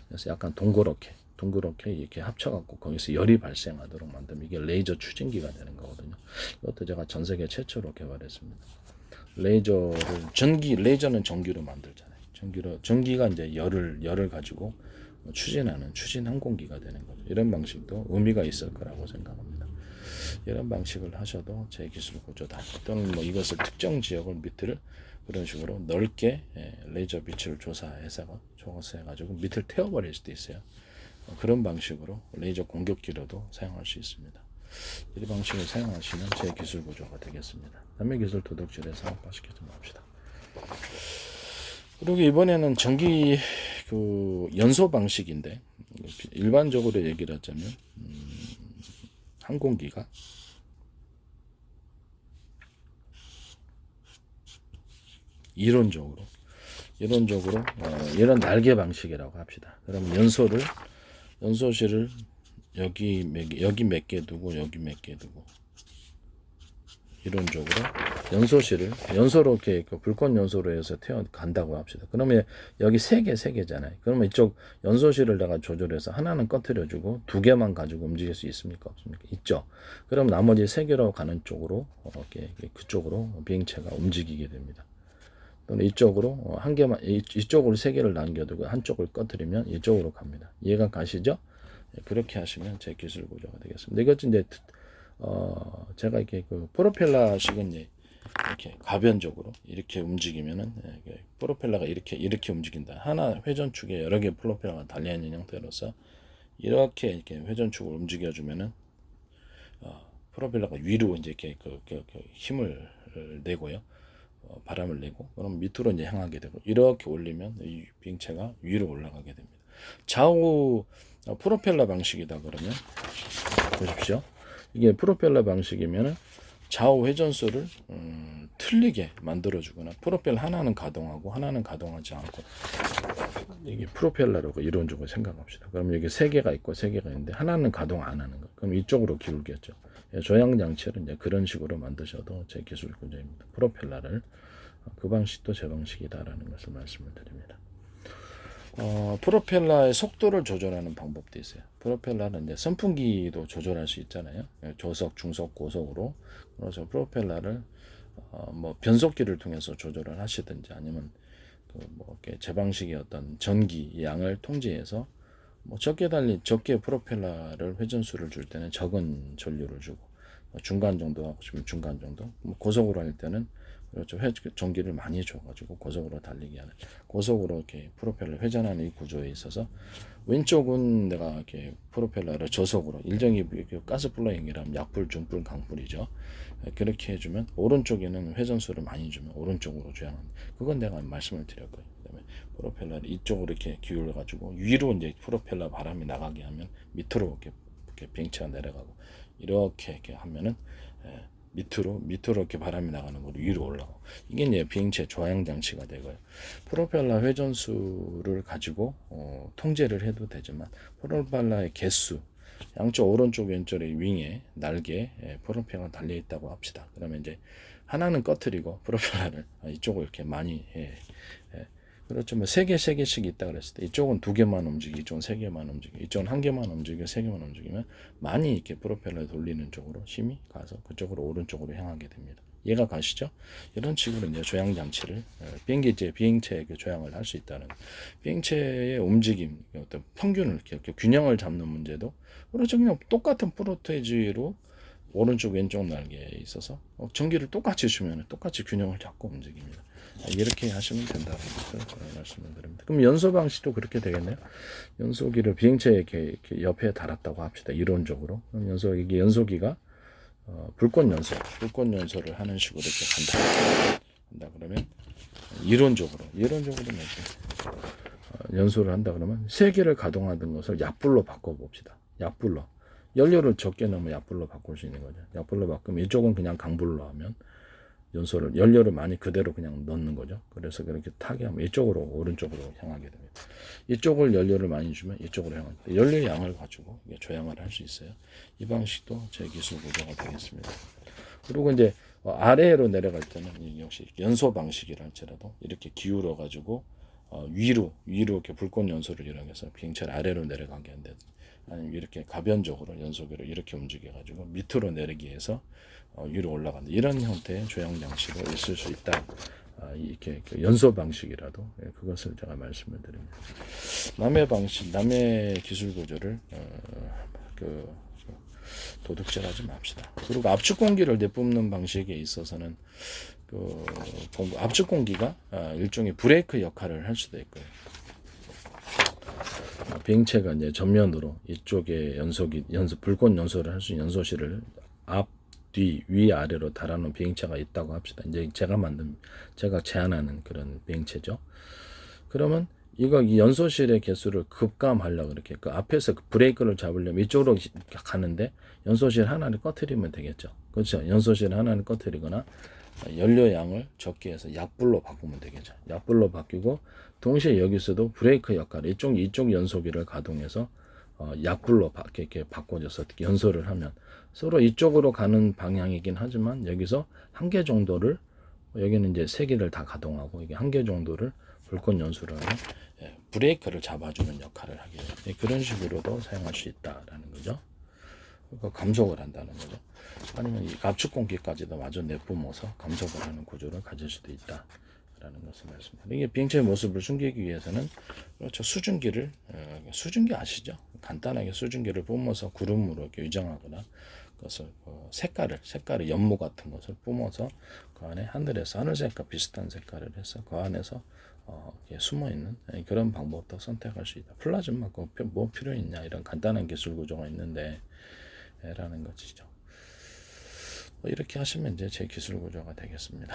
그래서 약간 동그랗게 이렇게 합쳐갖고 거기서 열이 발생하도록 만들면 이게 레이저 추진기가 되는 거거든요. 이것도 제가 전 세계 최초로 개발했습니다. 레이저는 전기로 만들잖아요. 전기가 이제 열을 가지고 추진 항공기가 되는 거죠. 이런 방식도 의미가 있을 거라고 생각합니다. 이런 방식을 하셔도 제 기술 구조다. 또는 뭐 이것을 특정 지역을 밑을 그런 식으로 넓게 레이저 빛을 조사해가지고 밑을 태워버릴 수도 있어요. 그런 방식으로 레이저 공격기로도 사용할 수 있습니다. 이 방식을 사용하시면 제 기술 구조가 되겠습니다. 남의 기술 도덕질에서 한번씩 좀 봅시다. 그리고 이번에는 전기 그 연소 방식인데 일반적으로 얘기를 하자면 항공기가 이론적으로 이런 날개 방식이라고 합시다. 그러면 연소실을 여기 몇 개 두고 여기 몇 개 두고 이론적으로 연소로 이렇게 불꽃 연소로 해서 간다고 합시다. 그러면 여기 세 개잖아요. 그러면 이쪽 연소실을 내가 조절해서 하나는 꺼트려주고 두 개만 가지고 움직일 수 있습니까? 없습니까? 있죠. 그럼 나머지 세 개로 가는 쪽으로 그쪽으로 비행체가 움직이게 됩니다. 또는 이쪽으로 한 개만 이쪽으로 세 개를 남겨두고 한쪽을 꺼트리면 이쪽으로 갑니다. 이해가 가시죠? 그렇게 하시면 제 기술 구조가 되겠습니다. 이것 이제 제가 이렇게 그 프로펠러식은 이렇게 가변적으로 이렇게 움직이면은 프로펠러가 이렇게 움직인다. 하나 회전축에 여러 개의 프로펠러가 달려 있는 형태로서 이렇게 회전축을 움직여주면은 프로펠러가 위로 이제 이렇게 힘을 내고요. 바람을 내고 그럼 밑으로 이제 향하게 되고 이렇게 올리면 이 비행체가 위로 올라가게 됩니다. 좌우 프로펠러 방식이다 그러면 보십시오. 이게 프로펠러 방식이면은 좌우 회전수를 틀리게 만들어주거나 프로펠러 하나는 가동하고 하나는 가동하지 않고 이게 프로펠러라고 이론적으로 생각합시다. 그럼 여기 세 개가 있고 세 개가 있는데 하나는 가동 안 하는 거. 그럼 이쪽으로 기울겠죠. 조향 장치를 이제 그런 식으로 만드셔도 제 기술 구조입니다. 프로펠러를 그 방식도 제 방식이다라는 것을 말씀을 드립니다. 프로펠러의 속도를 조절하는 방법도 있어요. 프로펠러는 이제 선풍기도 조절할 수 있잖아요. 저속, 중속, 고속으로. 그래서 프로펠러를 뭐 변속기를 통해서 조절을 하시든지 아니면 뭐 제 방식의 어떤 전기 양을 통제해서 뭐 적게 프로펠러를 회전수를 줄 때는 적은 전류를 주고 중간 정도 하고 싶으면 중간 정도, 뭐 고속으로 할 때는 그렇죠. 전기를 많이 줘가지고 고속으로 달리게 하는 고속으로 이렇게 프로펠러 회전하는 이 구조에 있어서 왼쪽은 내가 이렇게 프로펠러를 저속으로 일정히 가스 플러잉이라면 약불, 중불, 강불이죠. 그렇게 해주면 오른쪽에는 회전수를 많이 주면 오른쪽으로 조향합니다. 그건 내가 말씀을 드렸고요. 그다음에 프로펠러를 이쪽으로 이렇게 기울여 가지고 위로 이제 프로펠러 바람이 나가게 하면 밑으로 이렇게 비행체가 내려가고 이렇게 하면은 밑으로 이렇게 바람이 나가는 거로 위로 올라가고 이게 이제 비행체 조향 장치가 되고요. 프로펠러 회전수를 가지고 통제를 해도 되지만 프로펠러의 개수 양쪽 오른쪽 왼쪽의 윙에 날개 프로펠러가 달려 있다고 합시다. 그러면 이제 하나는 꺼트리고 프로펠러를 이쪽을 이렇게 많이 그렇죠. 뭐 세 개씩 있다 그랬을 때 이쪽은 두 개만 움직이고 이쪽은 세 개만 움직이고 이쪽은 한 개만 움직이고 세 개만 움직이면 많이 이렇게 프로펠러 돌리는 쪽으로 힘이 가서 그쪽으로 오른쪽으로 향하게 됩니다. 이해가 가시죠? 이런 식으로 이제 조향 장치를 비행체의 조향을 할 수 있다는 비행체의 움직임 어떤 평균을 이렇게 균형을 잡는 문제도 그렇죠. 그냥 똑같은 프로테지로 오른쪽 왼쪽 날개에 있어서 전기를 똑같이 주면 똑같이 균형을 잡고 움직입니다. 이렇게 하시면 된다는 것을 말씀을 드립니다. 그럼 연소 방식도 그렇게 되겠네요. 연소기를 비행체에 이렇게 옆에 달았다고 합시다. 이론적으로. 그럼 이게 연소기가 불꽃 연소를 하는 식으로 이렇게 간다 그러면 이론적으로 연소를 한다 그러면 세 개를 가동하던 것을 약불로 바꿔 봅시다. 약불로. 연료를 적게 넣으면 약불로 바꿀 수 있는 거죠. 약불로 바꾸면 이쪽은 그냥 강불로 하면 연료를 많이 그대로 그냥 넣는 거죠. 그래서 그렇게 타게 하면 이쪽으로 오른쪽으로 향하게 됩니다. 이쪽을 연료를 많이 주면 이쪽으로 향합니다. 연료의 양을 가지고 조향을 할 수 있어요. 이 방식도 제 기술 구조가 되겠습니다. 그리고 이제 아래로 내려갈 때는 역시 연소 방식이라 할지라도 이렇게 기울어 가지고 위로 이렇게 불꽃 연소를 이용해서 비행체를 아래로 내려가게 한다. 아니면 이렇게 가변적으로 연소기로 이렇게 움직여 가지고 밑으로 내리기 위해서 위로 올라간다. 이런 형태의 조향 장치로 있을 수 있다. 이렇게 연소 방식이라도 그것을 제가 말씀을 드립니다. 남의 기술 구조를 도둑질하지 맙시다. 그리고 압축 공기를 내뿜는 방식에 있어서는 압축 공기가 일종의 브레이크 역할을 할 수도 있고요. 비행체가 이제 전면으로 이쪽에 불꽃 연소를 할 수 있는 연소실을 앞, 뒤, 위, 아래로 달아놓은 비행체가 있다고 합시다. 이제 제가 제안하는 그런 비행체죠. 그러면 이 연소실의 개수를 급감하려고 그렇게 그 앞에서 그 브레이크를 잡으려면 이쪽으로 가는데 연소실 하나를 꺼트리면 되겠죠. 그렇죠. 연소실 하나를 꺼트리거나 연료양을 적게 해서 약불로 바꾸면 되겠죠. 약불로 바뀌고 동시에 여기서도 브레이크 역할 이쪽 연소기를 가동해서 약불로 이렇게 바꿔줘서 연소를 하면 서로 이쪽으로 가는 방향이긴 하지만 여기서 한 개 정도를 여기는 이제 세 개를 다 가동하고 이게 한 개 정도를 불꽃 연소를 하면 브레이크를 잡아주는 역할을 하게 돼요. 그런 식으로도 사용할 수 있다라는 거죠. 감속을 한다는 거죠. 아니면 이 압축 공기까지도 마저 내뿜어서 감속을 하는 구조를 가질 수도 있다라는 것을 말씀드립니다. 이게 비행체의 모습을 숨기기 위해서는 그렇죠. 수증기 아시죠? 간단하게 수증기를 뿜어서 구름으로 이렇게 위장하거나 그것을 색깔을 연모 같은 것을 뿜어서 그 안에 하늘에서 하늘색과 비슷한 색깔을 해서 그 안에서 숨어 있는 그런 방법도 선택할 수 있다. 플라즈마 뭐 필요 있냐 이런 간단한 기술 구조가 있는데 라는 것이죠. 이렇게 하시면 이제 제 기술 구조가 되겠습니다.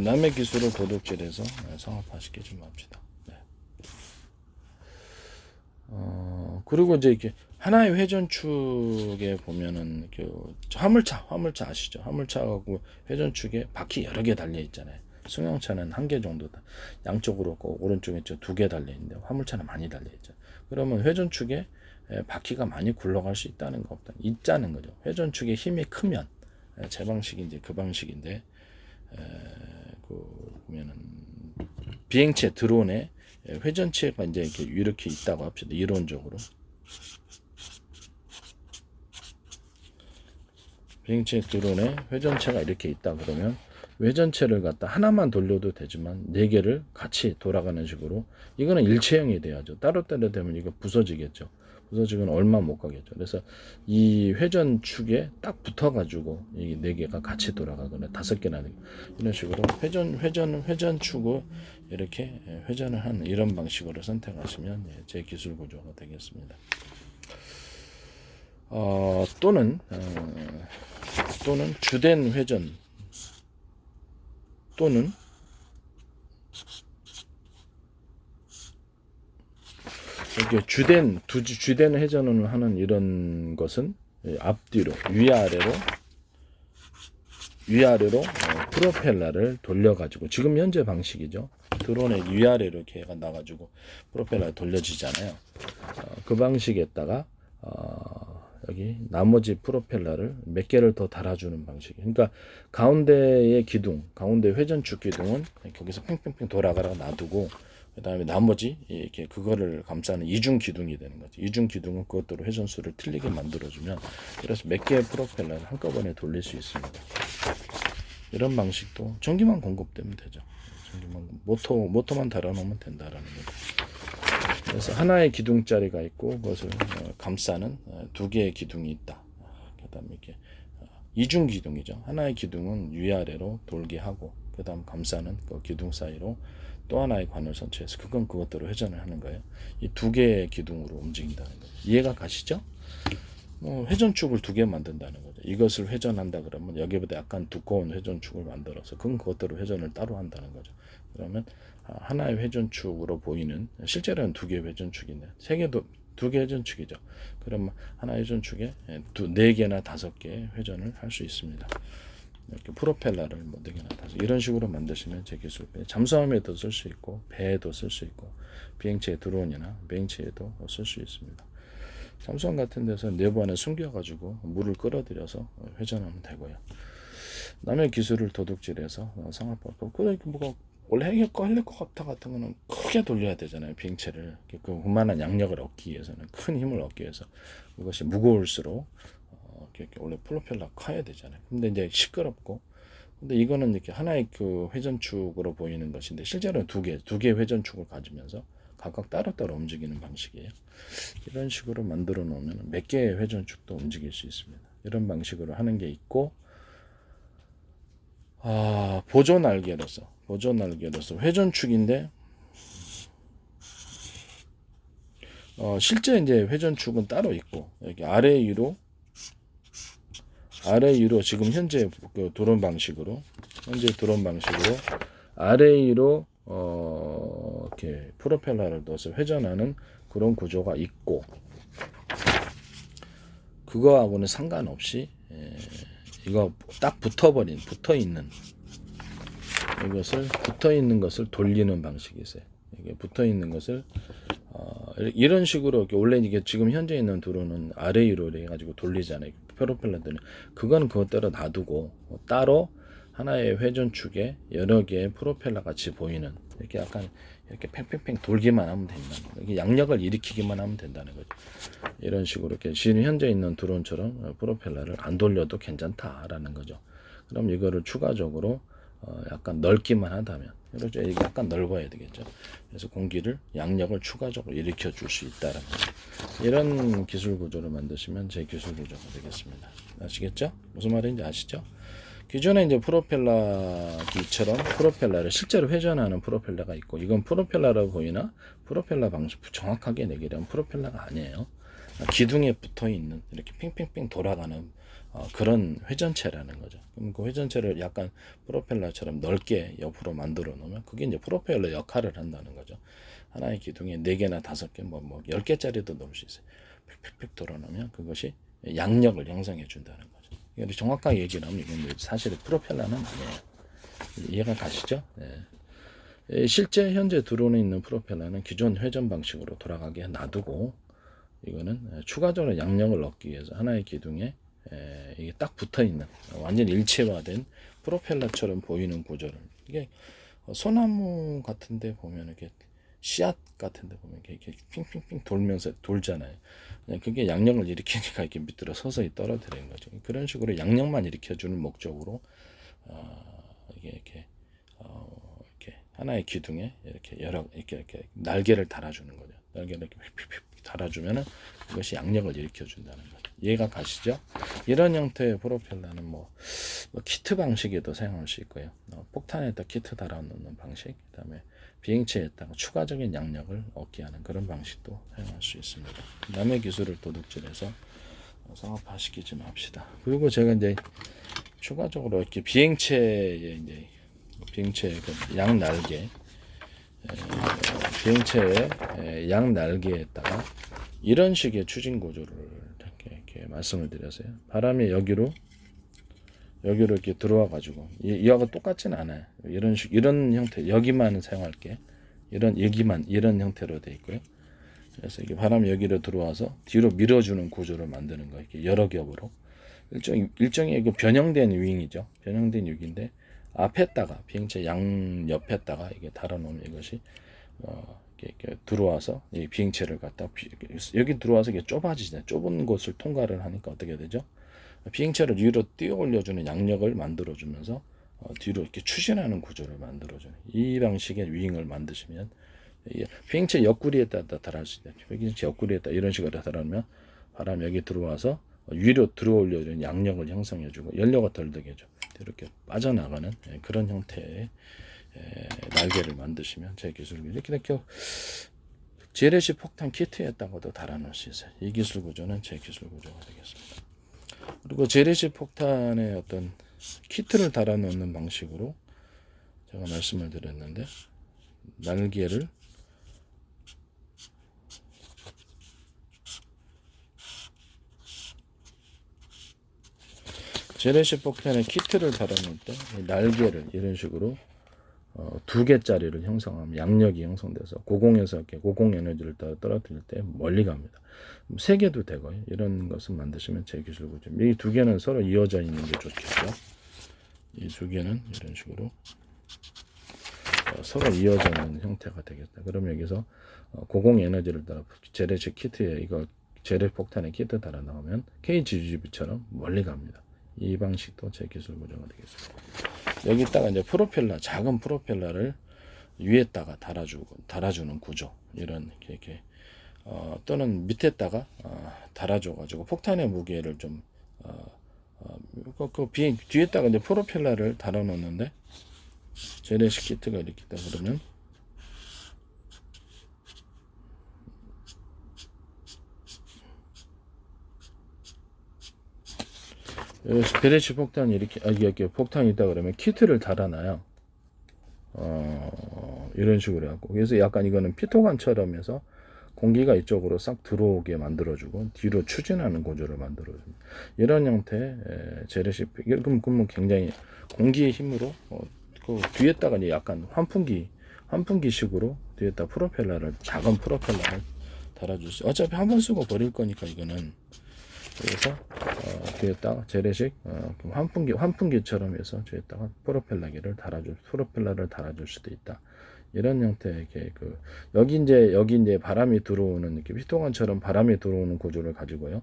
남의 기술을 도둑질해서 성합화시키지 맙시다. 네. 그리고 이제 이렇게 하나의 회전축에 보면은 화물차 아시죠? 화물차하고 회전축에 바퀴 여러 개 달려 있잖아요. 승용차는 한 개 정도다. 양쪽으로 오른쪽에 두 개 달려 있는데 화물차는 많이 달려 있죠. 그러면 회전축에 바퀴가 많이 굴러갈 수 있다는 거 있다는 거죠. 회전축의 힘이 크면 제 방식이 이제 그 방식인데 보면은 비행체 드론에 회전체가 이제 이렇게 있다고 합시다. 이론적으로 비행체 드론에 회전체가 이렇게 있다 그러면 회전체를 갖다 하나만 돌려도 되지만 네 개를 같이 돌아가는 식으로 이거는 일체형이 돼야죠. 따로따로 되면 이거 부서지겠죠. 부서지면 얼마 못 가겠죠. 그래서 이 회전축에 딱 붙어가지고 이 네 개가 같이 돌아가거나 다섯 개나 이런 식으로 회전축을 이렇게 회전을 하는 이런 방식으로 선택하시면 제 기술 구조가 되겠습니다. 또는 주된 회전 또는 이렇게 주된 회전을 하는 이런 것은 앞뒤로 위아래로 프로펠러를 돌려가지고 지금 현재 방식이죠. 드론의 위아래로 이렇게 나가지고 프로펠러가 돌려지잖아요. 그 방식에다가 여기 나머지 프로펠러를 몇 개를 더 달아주는 방식. 그러니까 가운데 회전축 기둥은 거기서 팽팽팽 돌아가라 놔두고 그 다음에 나머지 이렇게 그거를 감싸는 이중 기둥이 되는 거죠. 이중 기둥은 그것대로 회전수를 틀리게 만들어주면 그래서 몇 개의 프로펠러를 한꺼번에 돌릴 수 있습니다. 이런 방식도 전기만 공급되면 되죠. 모터만 달아놓으면 된다라는 거죠. 그래서 하나의 기둥자리가 있고 그것을 감싸는 두 개의 기둥이 있다. 그다음에 이렇게 이중 기둥이죠. 하나의 기둥은 위아래로 돌게 하고 그다음 감싸는 그 기둥 사이로 또 하나의 관을 선취해서 그것대로 회전을 하는 거예요. 이 두 개의 기둥으로 움직인다는 거죠. 이해가 가시죠? 회전축을 두 개 만든다는 거죠. 이것을 회전한다 그러면 여기보다 약간 두꺼운 회전축을 만들어서 그것대로 회전을 따로 한다는 거죠. 그러면 하나의 회전축으로 보이는 실제로는 두 개의 회전축인데 두 개 회전축이죠. 그러면 하나의 회전축에 네 개나 다섯 개의 회전을 할 수 있습니다. 이렇게 프로펠러를 네 개나 다섯 이런 식으로 만드시면 제 기술 잠수함에도 쓸 수 있고 배에도 쓸 수 있고 비행체 드론이나 비행체에도 쓸 수 있습니다. 잠수함 같은 데서 내부 안에 숨겨가지고 물을 끌어들여서 회전하면 되고요. 남의 기술을 도둑질해서 상업화법 뭐가 원래 헬리콥터 같은 거는 크게 돌려야 되잖아요. 비행체를 그만한 양력을 얻기 위해서는 큰 힘을 얻기 위해서 그것이 무거울수록 원래 프로펠러 커야 되잖아요. 근데 이제 시끄럽고 근데 이거는 이렇게 하나의 그 회전축으로 보이는 것인데 실제로는 두 개 회전축을 가지면서 각각 따로따로 움직이는 방식이에요. 이런 식으로 만들어 놓으면 몇 개의 회전축도 움직일 수 있습니다. 이런 방식으로 하는 게 있고, 보조 날개로서 회전축인데, 실제 이제 회전축은 따로 있고, 여기 아래 위로 지금 현재 그 드론 방식으로 아래 위로 이렇게 프로펠러를 넣어서 회전하는 그런 구조가 있고, 그거하고는 상관없이 이거 딱 붙어 있는 것을 돌리는 방식이 있어요. 이게 붙어 있는 것을 이런 식으로 원래 이게 지금 현재 있는 드론은 아래 위로 해가지고 돌리잖아요. 프로펠러들은 그건 그것대로 놔두고 따로 하나의 회전축에 여러 개의 프로펠러 같이 보이는 이렇게 약간 이렇게 팽팽팽 돌기만 하면 된다는 거예요. 이게 양력을 일으키기만 하면 된다는 거죠. 이런 식으로 이렇게 지금 현재 있는 드론처럼 프로펠러를 안 돌려도 괜찮다라는 거죠. 그럼 이거를 추가적으로 약간 넓기만 하다면, 그렇죠. 이게 약간 넓어야 되겠죠. 그래서 공기를 양력을 추가적으로 일으켜 줄 수 있다는 거죠. 이런 기술 구조를 만드시면 제 기술 구조가 되겠습니다. 아시겠죠? 무슨 말인지 아시죠? 기존에 이제 프로펠러기처럼 프로펠러를 실제로 회전하는 프로펠러가 있고, 이건 프로펠러라고 보이나 프로펠러 방식 정확하게 얘기하면 프로펠러가 아니에요. 기둥에 붙어 있는 이렇게 핑핑핑 돌아가는 그런 회전체라는 거죠. 그럼 그 회전체를 약간 프로펠러처럼 넓게 옆으로 만들어 놓으면 그게 이제 프로펠러 역할을 한다는 거죠. 하나의 기둥에 4개나 5개, 뭐 10개짜리도 넣을 수 있어요. 픽픽픽 돌아놓으면 그것이 양력을 형성해 준다는 거죠. 이걸 정확하게 얘기를 하면 이건 사실 프로펠러는 아니에요. 이해가 가시죠? 네. 실제 현재 드론에 있는 프로펠러는 기존 회전 방식으로 돌아가게 놔두고, 이거는 추가적으로 양력을 얻기 위해서 하나의 기둥에 이게 딱 붙어 있는 완전 일체화된 프로펠러처럼 보이는 구조를, 이게 소나무 같은데 보면 이렇게 씨앗 같은데 보면 이렇게 핑핑핑 돌면서 돌잖아요. 그게 양력을 일으키니까 이렇게 밑으로 서서히 떨어뜨리는 거죠. 그런 식으로 양력만 일으켜주는 목적으로 이렇게 하나의 기둥에 이렇게 날개를 달아주는 거죠. 날개를 이렇게 휙휙휙 달아주면은 이것이 양력을 일으켜준다는 거죠. 이해가 가시죠? 이런 형태의 프로펠러는 뭐 키트 방식에도 사용할 수 있고요. 폭탄에다 키트 달아놓는 방식, 그다음에 비행체에다가 추가적인 양력을 얻게 하는 그런 방식도 사용할 수 있습니다. 남의 기술을 도둑질해서 상업화시키지 맙시다. 그리고 제가 이제 추가적으로 이렇게 비행체의 그 양날개, 비행체의 양날개에다가 이런 식의 추진 구조를 이렇게 말씀을 드렸어요. 바람이 여기로 이렇게 들어와 가지고 이하고 똑같지는 않아요. 이런 형태, 여기만 사용할게. 이런 형태로 돼 있고요. 그래서 이게 바람이 여기로 들어와서 뒤로 밀어주는 구조를 만드는 거예요. 이렇게 여러 겹으로 일종의 그 변형된 윙이죠. 변형된 윙인데 앞에다가 비행체 양 옆에다가 이게 달아놓으면 이것이 이렇게 들어와서 이 비행체를 갖다 여기 들어와서 이게 좁아지잖아요. 좁은 곳을 통과를 하니까 어떻게 되죠? 비행체를 위로 뛰어 올려주는 양력을 만들어주면서 뒤로 이렇게 추진하는 구조를 만들어주는 이 방식의 윙을 만드시면, 비행체 옆구리에다 달할 수 있다. 비행체 옆구리에다 이런 식으로 달아놓으면 바람 여기 들어와서 위로 들어 올려주는 양력을 형성해주고 연료가 덜 들게죠. 이렇게 빠져나가는 그런 형태의 날개를 만드시면 제 기술을 이렇게 재래식 폭탄 키트에다가도 달아놓을 수 있어요. 이 기술 구조는 제 기술 구조가 되겠습니다. 그리고 재래식 폭탄의 어떤 키트를 달아놓는 방식으로 제가 말씀을 드렸는데, 날개를 재래식 폭탄의 키트를 달아놓을 때 날개를 이런 식으로 2개짜리를 형성하면 양력이 형성돼서 고공에서 이렇게 고공 에너지를 떨어뜨릴 때 멀리 갑니다. 3개도 되고요. 이런 것을 만드시면 제 기술 구조. 이 2개는 서로 이어져 있는 게 좋겠죠. 이 2개는 이런 식으로 서로 이어져 있는 형태가 되겠다. 그럼 여기서 고공 에너지를 따라 재래식 키트에 이거 재래 폭탄의 키트 달아 나오면 KGGB처럼 멀리 갑니다. 이 방식도 제 기술 구조가 되겠습니다. 여기다가 이제 프로펠러, 작은 프로펠러를 위에다가 달아주는 구조 이런 이렇게 또는 밑에다가 달아줘가지고 폭탄의 무게를 좀 뒤에다가 이제 프로펠러를 달아놓는데 재래식 키트가 이렇게 있다 그러면 재래식 폭탄이 이렇게 폭탄이 있다 그러면 키트를 달아놔요. 이런 식으로 해갖고 그래서 약간 이거는 피토관처럼 해서 공기가 이쪽으로 싹 들어오게 만들어주고 뒤로 추진하는 구조를 만들어줍니다. 이런 형태의 재래식 그러면 굉장히 공기의 힘으로 그 뒤에다가 약간 환풍기식으로 뒤에다 작은 프로펠러를 달아줄 수. 어차피 한 번 쓰고 버릴 거니까 이거는 그래서 뒤에다가 재래식 환풍기처럼 해서 뒤에다가 프로펠러를 달아줄 수도 있다. 이런 형태의 여기 이제 바람이 들어오는 느낌, 피통관처럼 바람이 들어오는 구조를 가지고요.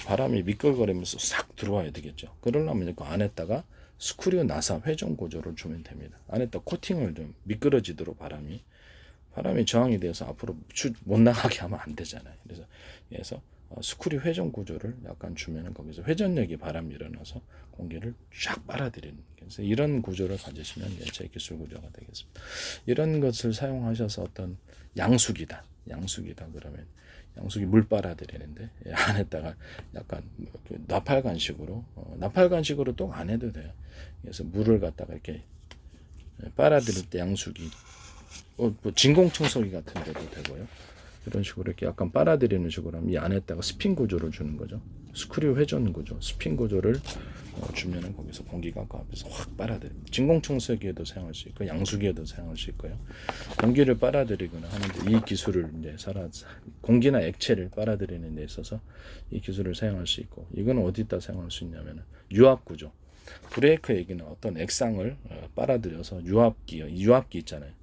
바람이 미끌거리면서 싹 들어와야 되겠죠. 그러려면 그 안에다가 스크류 나사 회전 구조를 주면 됩니다. 안에다 코팅을 좀 미끄러지도록 바람이 저항이 돼서 앞으로 못 나가게 하면 안 되잖아요. 그래서 스크류 회전 구조를 약간 주면은 거기서 회전력이 바람이 일어나서 공기를 쫙 빨아들이는. 그래서 이런 구조를 가지시면 제 기술 구조가 되겠습니다. 이런 것을 사용하셔서 어떤 양수기다 그러면 양수기 물 빨아들이는데 안에다가 약간 나팔관식으로 또 안 해도 돼요. 그래서 물을 갖다가 이렇게 빨아들일 때 양수기 뭐 진공청소기 같은 데도 되고요. 이런 식으로 이렇게 약간 빨아들이는 식으로 하면 이 안에다가 스핀 구조를 주는 거죠. 스크류 회전 구조, 스핀 구조를 주면은 거기서 공기가 그 앞에서 확 빨아들입니다. 진공청소기에도 사용할 수 있고 양수기에도 사용할 수 있고요. 공기를 빨아들이거나 하는데 이 기술을 이제 공기나 액체를 빨아들이는 데 있어서 이 기술을 사용할 수 있고 이건 어디다 사용할 수 있냐면은 유압 구조. 브레이크 얘기는 어떤 액상을 빨아들여서 유압기 있잖아요.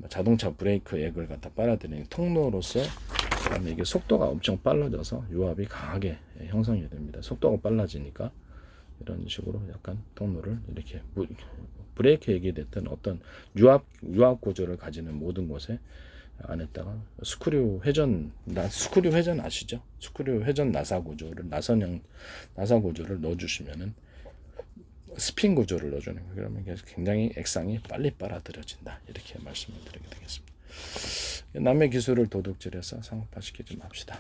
자동차 브레이크 액을 갖다 빨아들이는 통로로서 그다음에 이게 속도가 엄청 빨라져서 유압이 강하게 형성이 됩니다. 속도가 빨라지니까 이런 식으로 약간 통로를 이렇게 브레이크 액이 됐든 어떤 유압 구조를 가지는 모든 곳에 안에다가 스크류 회전 아시죠? 스크류 회전 나사 구조를 나사 구조를 넣어주시면은 스핀 구조를 넣어주는 거예요. 그러면 굉장히 액상이 빨리 빨아들여진다. 이렇게 말씀을 드리게 되겠습니다. 남의 기술을 도둑질해서 상업화시키지 맙시다.